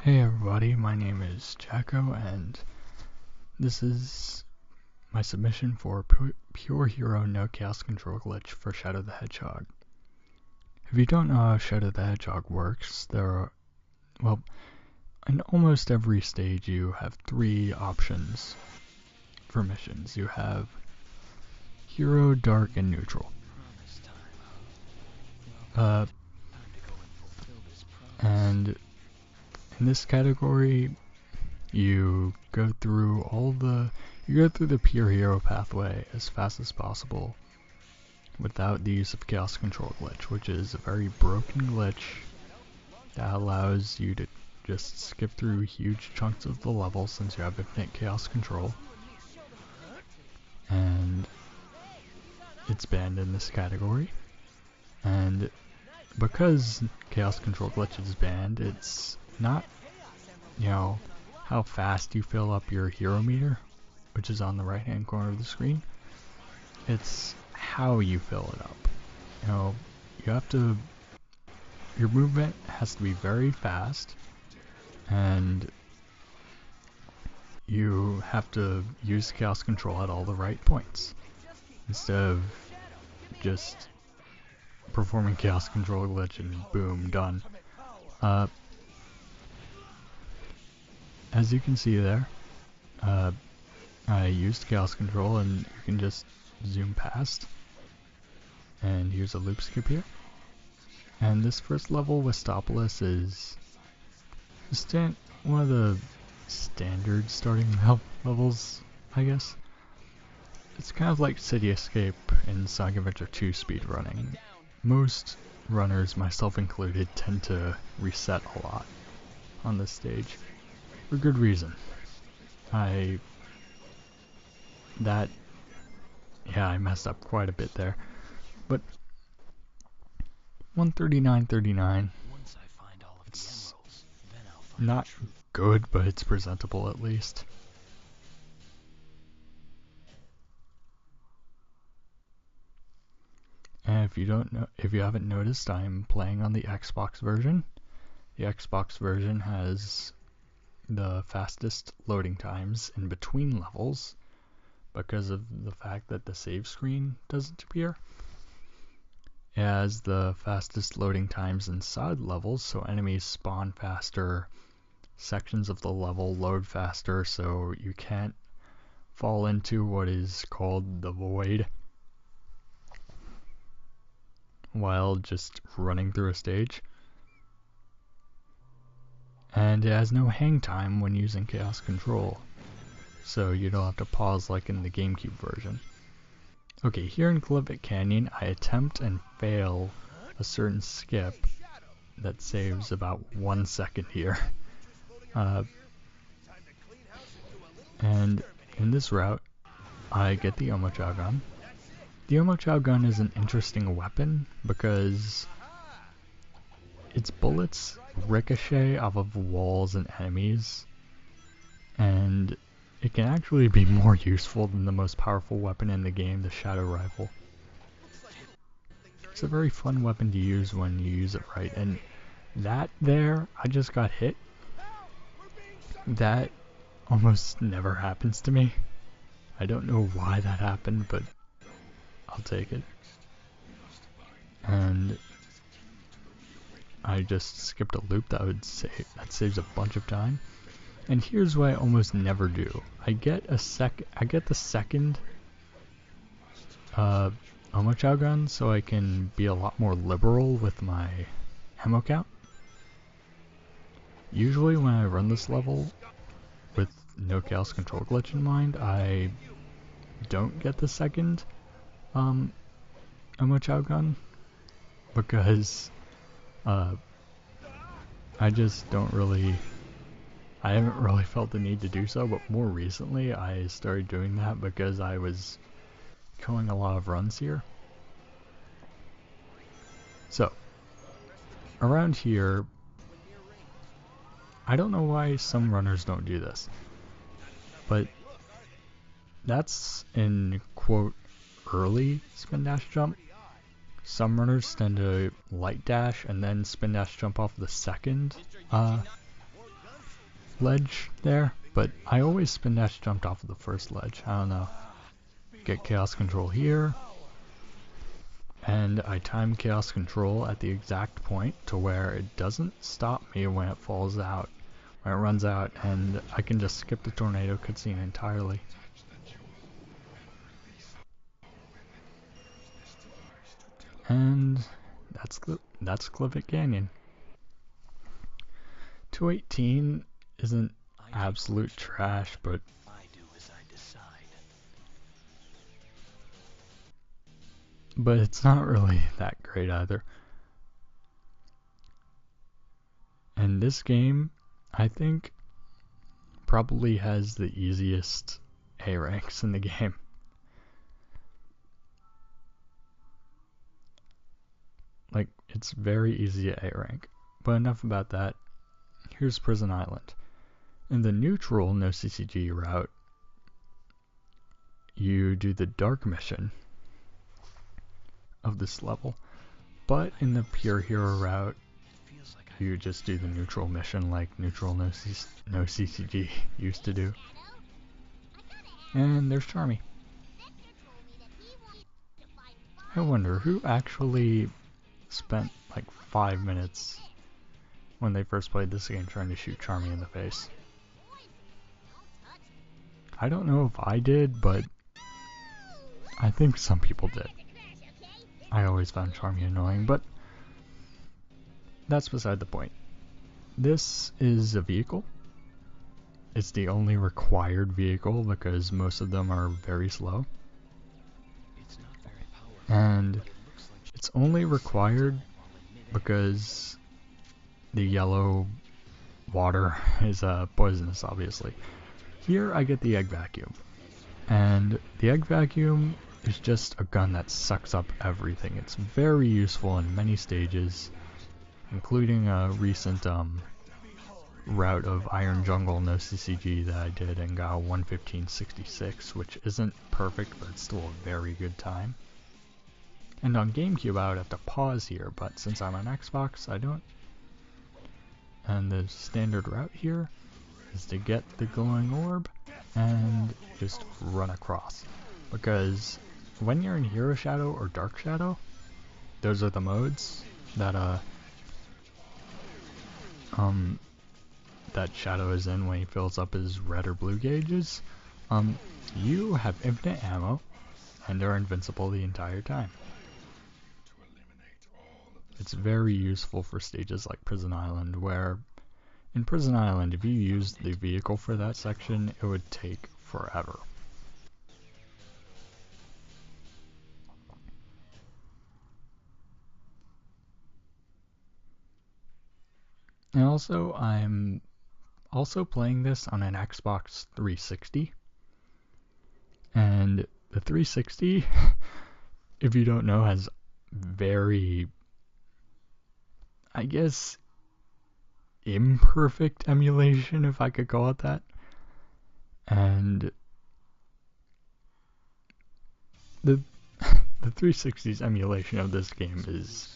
Hey everybody, my name is Jacko, and this is my submission for Pure Hero No Chaos Control Glitch for Shadow the Hedgehog. If you don't know how Shadow the Hedgehog works, in almost every stage you have three options for missions. You have Hero, Dark, and Neutral. And in this category, you go through the Pure Hero pathway as fast as possible without the use of Chaos Control Glitch, which is a very broken glitch that allows you to just skip through huge chunks of the level since you have infinite Chaos Control. And it's banned in this category. And because Chaos Control Glitch is banned, it's not, how fast you fill up your hero meter, which is on the right hand corner of the screen. It's how you fill it up. Your movement has to be very fast, and you have to use Chaos Control at all the right points, instead of just performing Chaos Control Glitch and boom, done. As you can see there, I used Chaos Control, and you can just zoom past. And here's a loop skip here. And this first level, Westopolis, is one of the standard starting levels, I guess. It's kind of like City Escape in Sonic Adventure 2 speedrunning. Most runners, myself included, tend to reset a lot on this stage, for good reason. I messed up quite a bit there. But 139.39, it's not good, but it's presentable at least. And if you haven't noticed, I'm playing on the Xbox version. The Xbox version has the fastest loading times in between levels because of the fact that the save screen doesn't appear. It has the fastest loading times inside levels, so enemies spawn faster, sections of the level load faster, so you can't fall into what is called the void while just running through a stage. And it has no hang time when using Chaos Control, so you don't have to pause like in the GameCube version. Okay, here in Clivet Canyon, I attempt and fail a certain skip that saves about 1 second here. And in this route, I get the Omochao gun. The Omochao gun is an interesting weapon because its bullets ricochet off of walls and enemies, and it can actually be more useful than the most powerful weapon in the game, the Shadow Rifle. It's a very fun weapon to use when you use it right, and that there, I just got hit. That almost never happens to me. I don't know why that happened, but I'll take it. And I just skipped a loop that saves a bunch of time. And here's what I almost never do. I get the second Omochao gun, so I can be a lot more liberal with my ammo count. Usually when I run this level with no Chaos Control Glitch in mind, I don't get the second Omochao gun, because I haven't really felt the need to do so, but more recently I started doing that because I was killing a lot of runs here. So, around here, I don't know why some runners don't do this, but that's in quote early spin dash jump. Some runners tend to light dash and then spin dash jump off the second ledge there, but I always spin dash jumped off of the first ledge. I don't know. Get Chaos Control here, and I time Chaos Control at the exact point to where it doesn't stop me when it falls out, when it runs out, and I can just skip the tornado cutscene entirely. And that's Clivet Canyon. 218 isn't absolute trash, but it's not really that great either. And this game, I think, probably has the easiest A ranks in the game. Like, it's very easy at A rank. But enough about that. Here's Prison Island. In the neutral no CCG route, you do the dark mission of this level. But in the pure hero route, you just do the neutral mission like neutral no CCG used to do. And there's Charmy. I wonder who actually spent like 5 minutes when they first played this game trying to shoot Charmy in the face. I don't know if I did, but I think some people did. I always found Charmy annoying, but that's beside the point. This is a vehicle. It's the only required vehicle because most of them are very slow. And it's only required because the yellow water is poisonous, obviously. Here I get the egg vacuum. And the egg vacuum is just a gun that sucks up everything. It's very useful in many stages, including a recent route of Iron Jungle no CCG that I did and got 1:15.66, which isn't perfect, but it's still a very good time. And on GameCube I would have to pause here, but since I'm on Xbox, I don't. And the standard route here is to get the glowing orb and just run across. Because when you're in Hero Shadow or Dark Shadow, those are the modes that that Shadow is in when he fills up his red or blue gauges. You have infinite ammo and are invincible the entire time. It's very useful for stages like Prison Island, where in Prison Island, if you used the vehicle for that section, it would take forever. And also, I'm also playing this on an Xbox 360. And the 360, if you don't know, has very, I guess, imperfect emulation, if I could call it that. And the 360's emulation of this game is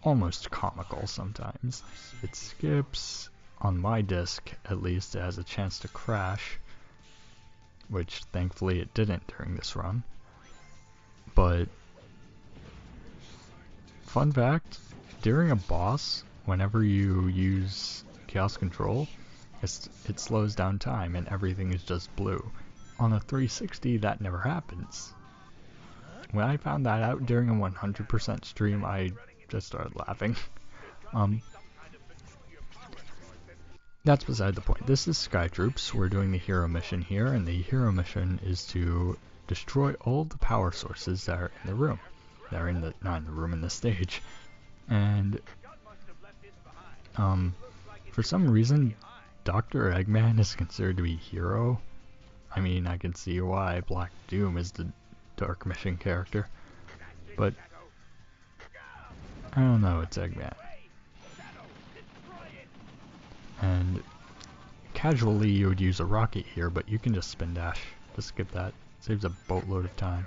almost comical sometimes. It skips, on my disc at least, it has a chance to crash, which thankfully it didn't during this run. But fun fact, during a boss, whenever you use Chaos Control, it slows down time and everything is just blue. On a 360 that never happens. When I found that out during a 100% stream, I just started laughing. That's beside the point. This is Sky Troops. We're doing the hero mission here, and the hero mission is to destroy all the power sources that are in the room. That are in the, not in the room, in the stage. And for some reason, Dr. Eggman is considered to be hero. I mean, I can see why. Black Doom is the Dark Mission character. But I don't know, it's Eggman. And casually you would use a rocket here, but you can just spin dash to skip that. Saves a boatload of time.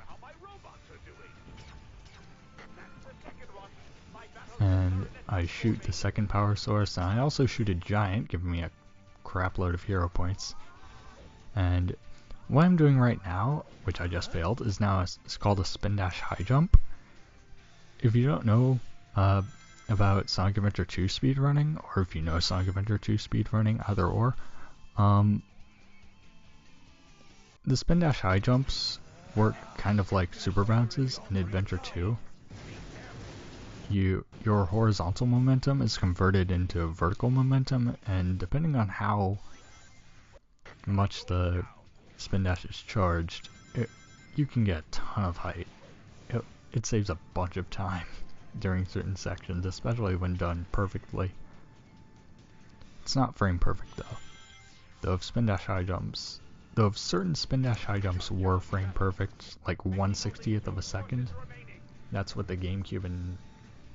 And I shoot the second power source, and I also shoot a giant, giving me a crap load of hero points. And what I'm doing right now, which I just failed, is now it's called a spin dash high jump. If you don't know about Sonic Adventure 2 speedrunning, or if you know Sonic Adventure 2 speedrunning, either or, the spin dash high jumps work kind of like super bounces in Adventure 2. Your horizontal momentum is converted into vertical momentum, and depending on how much the spin dash is charged, you can get a ton of height. It saves a bunch of time during certain sections, especially when done perfectly. It's not frame perfect though. Though if certain spin dash high jumps were frame perfect, like 1/60th of a second, that's what the GameCube and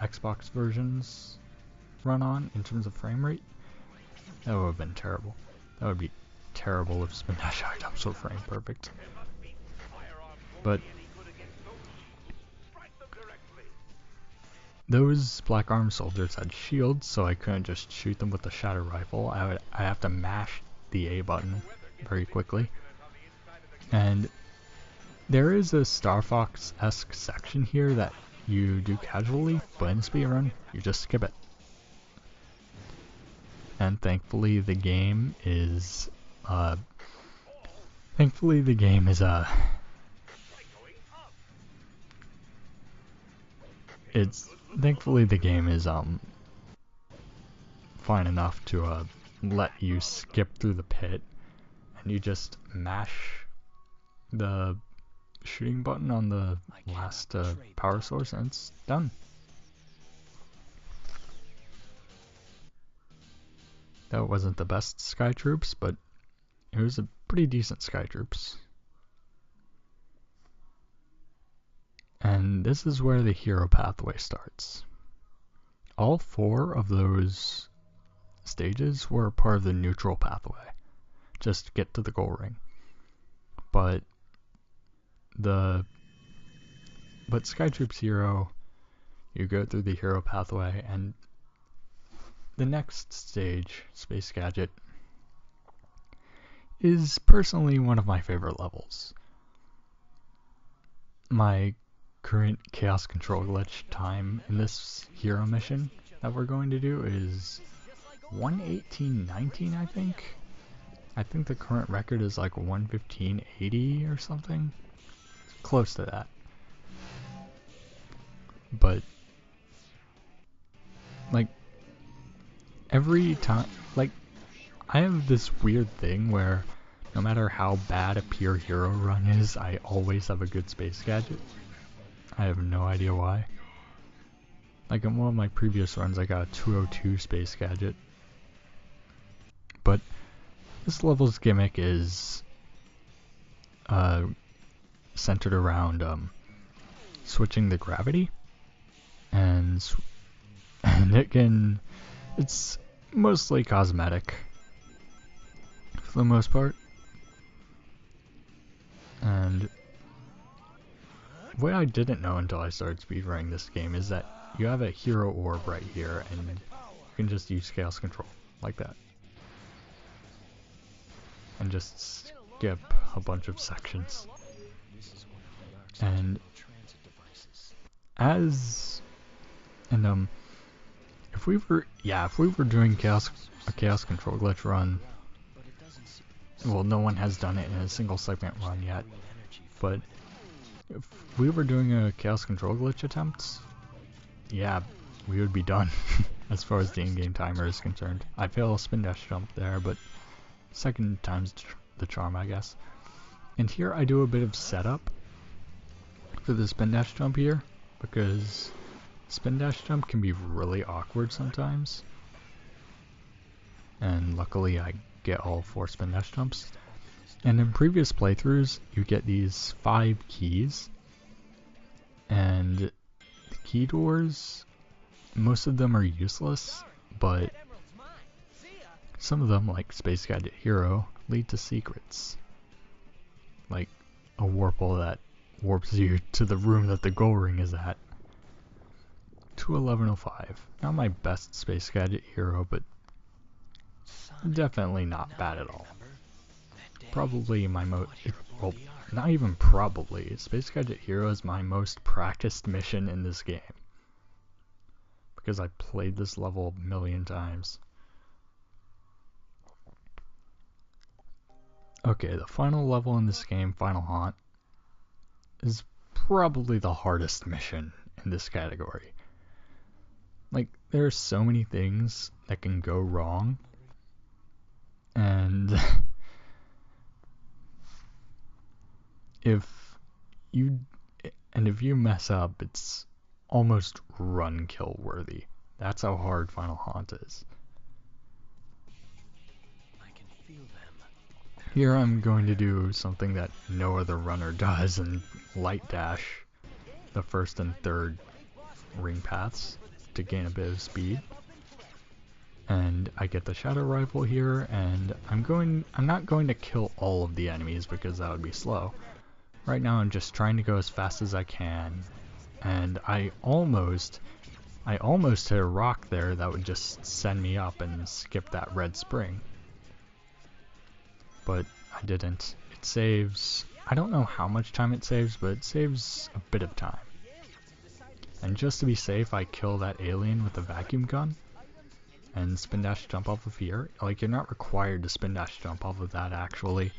Xbox versions run on in terms of frame rate, that would have been terrible. That would be terrible if spin dash high jumps were frame perfect. But those Black Arm soldiers had shields, so I couldn't just shoot them with the Shatter Rifle. I have to mash the A button very quickly. And there is a Star Fox-esque section here that you do casually, but in speedrun, you just skip it. And thankfully the game is fine enough to let you skip through the pit, and you just mash the shooting button on the last power source and it's done. That wasn't the best Sky Troops, but it was a pretty decent Sky Troops. And this is where the hero pathway starts. All 4 of those stages were part of the neutral pathway, just to get to the goal ring. But Sky Troops Hero, you go through the hero pathway, and the next stage, Space Gadget, is personally one of my favorite levels. My current Chaos Control Glitch time in this hero mission that we're going to do is 1:18:19, I think. I think the current record is like 1:15:80 or something. Close to that. But like every time, like I have this weird thing where no matter how bad a pure hero run is, I always have a good Space Gadget. I have no idea why. Like in one of my previous runs I got a 202 Space Gadget. But this level's gimmick is centered around switching the gravity, and it's mostly cosmetic for the most part. And what I didn't know until I started speedrunning this game is that you have a hero orb right here, and you can just use Chaos Control like that. And just skip a bunch of sections. And if we were doing a Chaos Control Glitch run, well, no one has done it in a single segment run yet, but if we were doing a Chaos Control Glitch attempt, yeah, we would be done as far as the in-game timer is concerned. I fail a spin dash jump there, but second time's the charm, I guess. And here I do a bit of setup for the spin dash jump here, because spin dash jump can be really awkward sometimes. And luckily I get all 4 spin dash jumps. And in previous playthroughs, you get these 5 keys, and the key doors, most of them are useless, but some of them, like Space Gadget Hero, lead to secrets. Like a Warple that warps you to the room that the goal ring is at. 21105. Not my best Space Gadget Hero, but definitely not bad at all. Probably my well, not even probably, Space Gadget Hero is my most practiced mission in this game. Because I played this level a million times. Okay, the final level in this game, Final Haunt, is probably the hardest mission in this category. Like, there are so many things that can go wrong, and if you mess up, it's almost run kill worthy. That's how hard Final Haunt is. Here I'm going to do something that no other runner does and light dash the first and third ring paths to gain a bit of speed. And I get the shadow rifle here, and I'm not going to kill all of the enemies because that would be slow. Right now I'm just trying to go as fast as I can, and I almost hit a rock there that would just send me up and skip that red spring. But I didn't. It saves, I don't know how much time it saves, but it saves a bit of time. And just to be safe, I kill that alien with the vacuum gun and spin dash jump off of here. Like, you're not required to spin dash jump off of that, actually.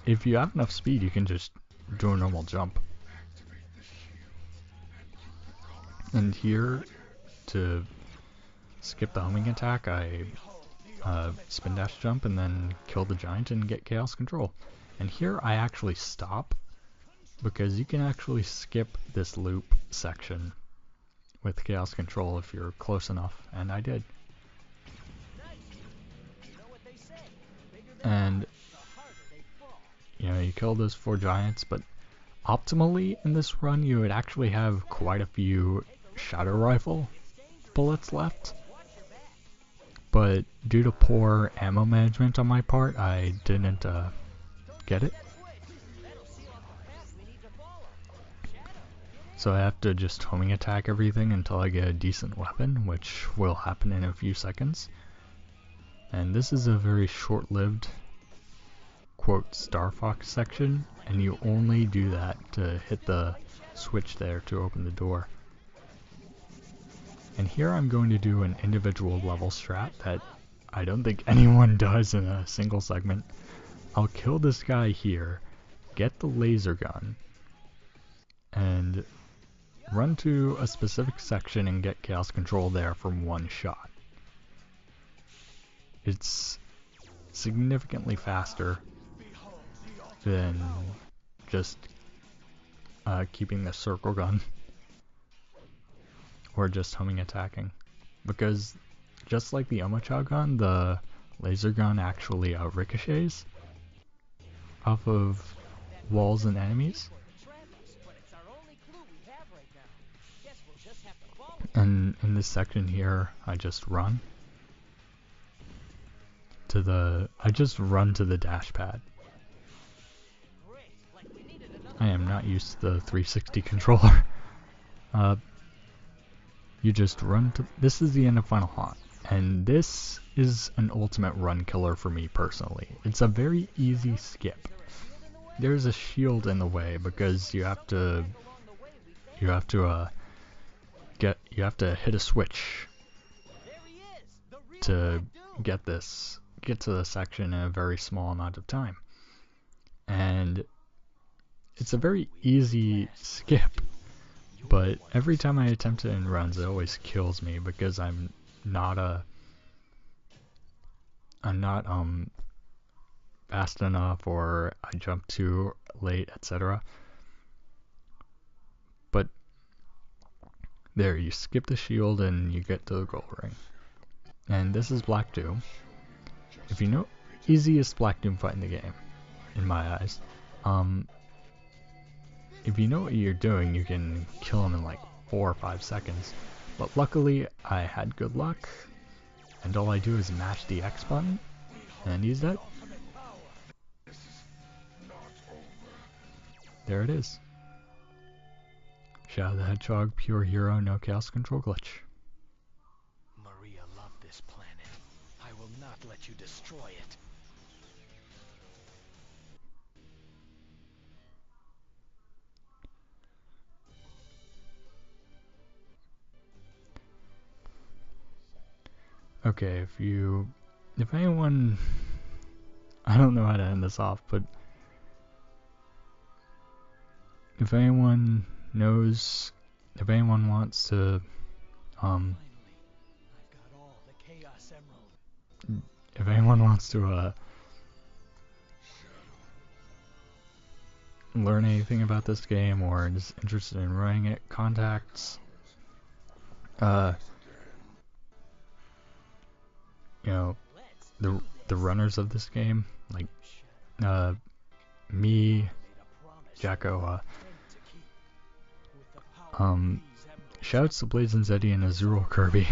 If you have enough speed, you can just do a normal jump. And here, to skip the homing attack, I spin dash jump and then kill the giant and get chaos control. And here I actually stop, because you can actually skip this loop section with chaos control if you're close enough, and I did. And you kill those 4 giants, but optimally in this run you would actually have quite a few shadow rifle bullets left. But due to poor ammo management on my part, I didn't get it. So I have to just homing attack everything until I get a decent weapon, which will happen in a few seconds. And this is a very short-lived, quote, Star Fox section, and you only do that to hit the switch there to open the door. And here I'm going to do an individual level strat that I don't think anyone does in a single segment. I'll kill this guy here, get the laser gun, and run to a specific section and get chaos control there from one shot. It's significantly faster than just keeping the circle gun or just homing attacking, because just like the Omocha gun, the laser gun actually ricochets off of walls and enemies. And in this section here, I just run to the dash pad. I am not used to the 360 controller. You just run to, this is the end of Final Haunt, and this is an ultimate run killer for me personally. It's a very easy skip. There's a shield in the way because you have to hit a switch to get to the section in a very small amount of time. And it's a very easy skip, but every time I attempt it in runs, it always kills me because I'm not fast enough, or I jump too late, etc. But there, you skip the shield and you get to the gold ring. And this is Black Doom. If you know, easiest Black Doom fight in the game, in my eyes. If you know what you're doing, you can kill him in like 4 or 5 seconds. But luckily, I had good luck, and all I do is mash the X button, and he's dead. There it is. Shadow the Hedgehog, pure hero, no chaos control glitch. Maria loved this place. not let you destroy it. Okay, if anyone, I don't know how to end this off, but if anyone knows, if anyone wants to, Finally, I've got all the Chaos Emerald. if anyone wants to, learn anything about this game or is interested in running it, contacts, you know, the runners of this game, like, me, Jacko, shouts to Blazing Zeddy and Azuro Kirby,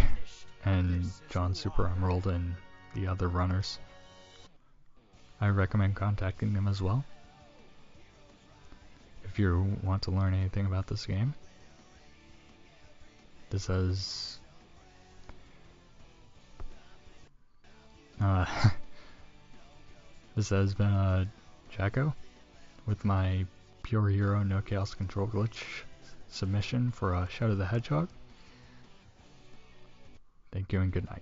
and John Super Emerald and the other runners. I recommend contacting them as well if you want to learn anything about this game. This has this has been Jacko with my Pure Hero No Chaos Control Glitch submission for Shadow the Hedgehog. Thank you and good night.